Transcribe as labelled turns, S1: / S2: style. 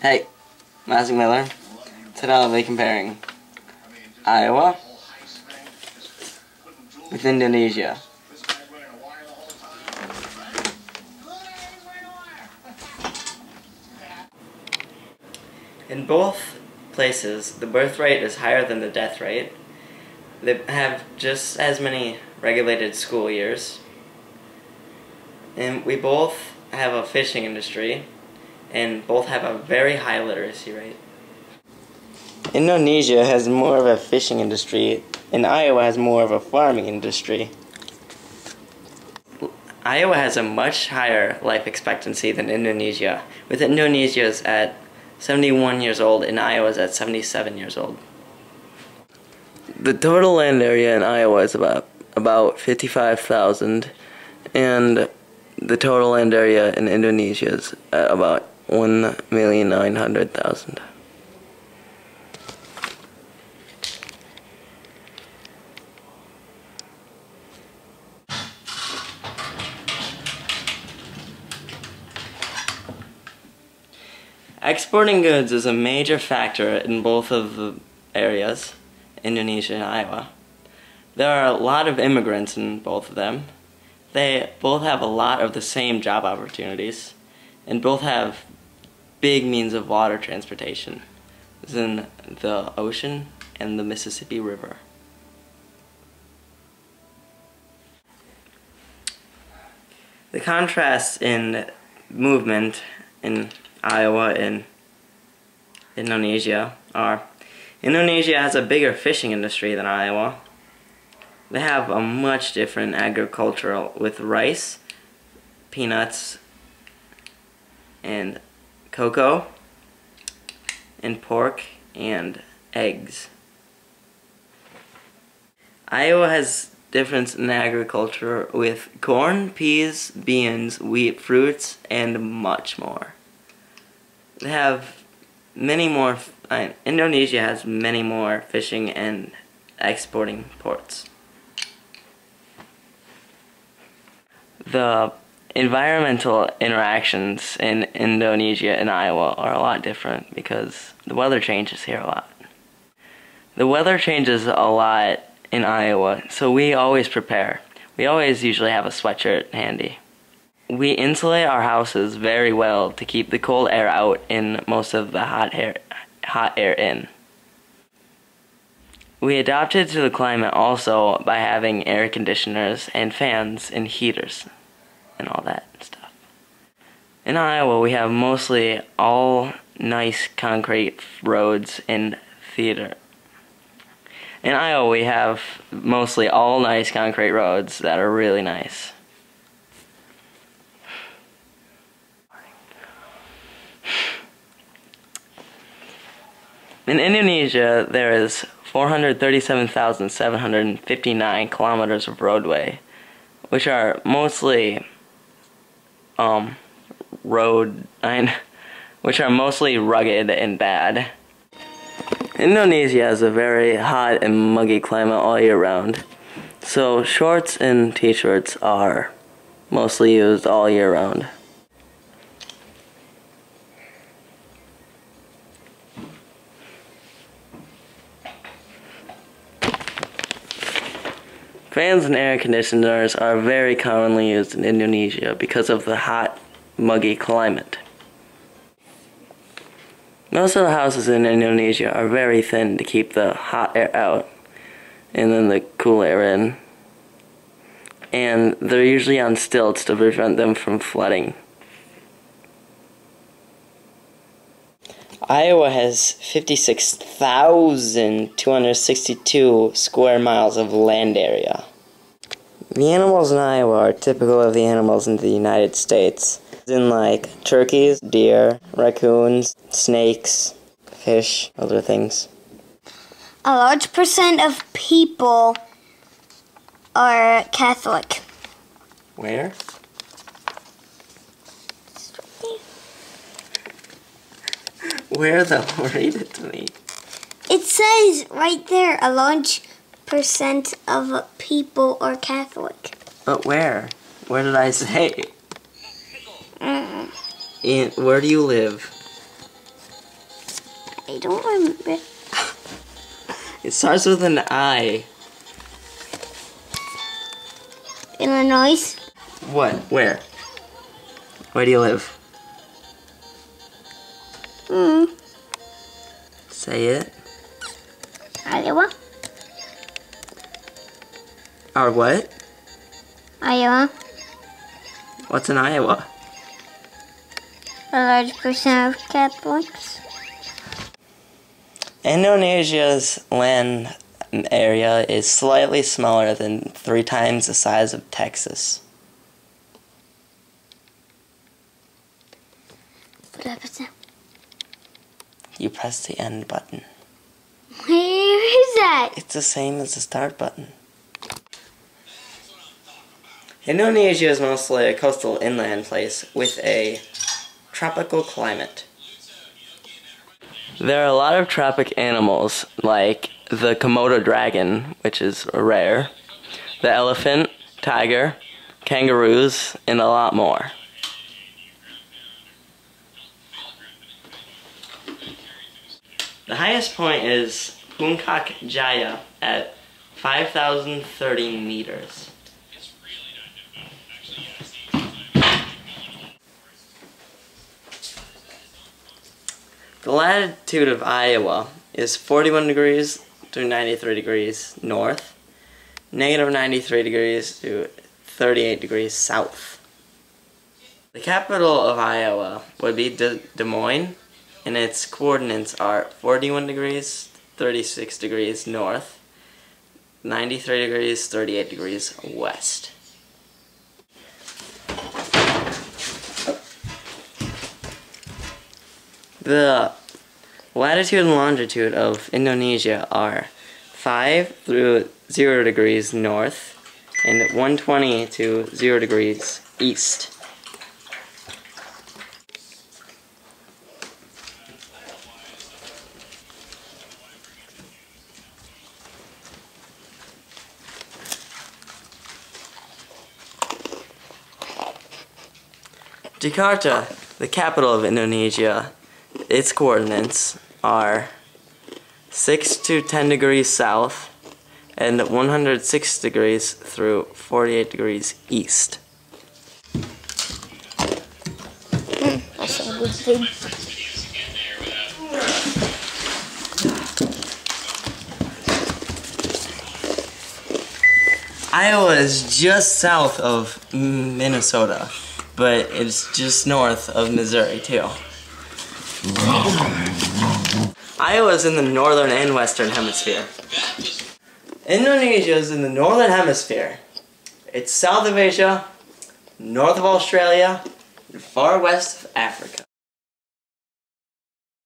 S1: Hey, Issac Miller. Today I'll be comparing Iowa with Indonesia. In both places, the birth rate is higher than the death rate. They have just as many regulated school years. And we both have a fishing industry, and both have a very high literacy rate. Indonesia has more of a fishing industry, and Iowa has more of a farming industry. Iowa has a much higher life expectancy than Indonesia, with Indonesia's at 71 years old and Iowa's at 77 years old. The total land area in Iowa is about 55,000, and the total land area in Indonesia is about 1,900,000. Exporting goods is a major factor in both of the areas, Indonesia and Iowa. There are a lot of immigrants in both of them. They both have a lot of the same job opportunities, and both have big means of water transportation, as in the ocean and the Mississippi River. The contrasts in movement in Iowa and Indonesia are: Indonesia has a bigger fishing industry than Iowa. They have a much different agricultural with rice, peanuts, and cocoa, and pork, and eggs. Iowa has difference in agriculture with corn, peas, beans, wheat, fruits, and much more. They have many more, Indonesia has many more fishing and exporting ports. The environmental interactions in Indonesia and Iowa are a lot different because the weather changes here a lot. The weather changes a lot in Iowa, so we always prepare. We always usually have a sweatshirt handy. We insulate our houses very well to keep the cold air out and most of the hot air in. We adapted to the climate also by having air conditioners and fans and heaters and all that stuff. In Iowa, we have mostly all nice concrete roads and theater. In Iowa, we have mostly all nice concrete roads that are really nice. In Indonesia, there is 437,759 kilometers of roadway, which are mostly rugged and bad. Indonesia has a very hot and muggy climate all year round, so shorts and t-shirts are mostly used all year round. Fans and air conditioners are very commonly used in Indonesia because of the hot, muggy climate. Most of the houses in Indonesia are very thin to keep the hot air out and then the cool air in. And they're usually on stilts to prevent them from flooding. Iowa has 56,262 square miles of land area. The animals in Iowa are typical of the animals in the United States, in like turkeys, deer, raccoons, snakes, fish, other things.
S2: A large percent of people are Catholic.
S1: Where? Where though? Read it to me.
S2: It says right there, a large percent of people are Catholic.
S1: But where? Where did I say? Where do you live?
S2: I don't remember.
S1: It starts with an I.
S2: Illinois.
S1: What? Where? Where do you live? Say it.
S2: Iowa.
S1: Or what?
S2: Iowa.
S1: What's in Iowa?
S2: A large percent of Catholics.
S1: Indonesia's land area is slightly smaller than 3 times the size of Texas.
S2: What happens now?
S1: You press the end button.
S2: Where is that?
S1: It's the same as the start button. Indonesia is mostly a coastal inland place with a tropical climate. There are a lot of tropic animals like the Komodo dragon, which is rare, the elephant, tiger, kangaroos, and a lot more. The highest point is Puncak Jaya at 5,030 meters. The latitude of Iowa is 41 degrees to 93 degrees north, negative 93 degrees to 38 degrees south. The capital of Iowa would be Des Moines, and its coordinates are 41 degrees, 36 degrees north, 93 degrees, 38 degrees west. The latitude and longitude of Indonesia are 5 through 0 degrees north and 120 to 0 degrees east. Jakarta, the capital of Indonesia, its coordinates are 6 to 10 degrees south and 106 degrees through 48 degrees east.
S2: That's a good thing.
S1: Iowa is just south of Minnesota, but it's just north of Missouri too. Iowa is in the northern and western hemisphere. Indonesia is in the northern hemisphere. It's south of Asia, north of Australia, and far west of Africa.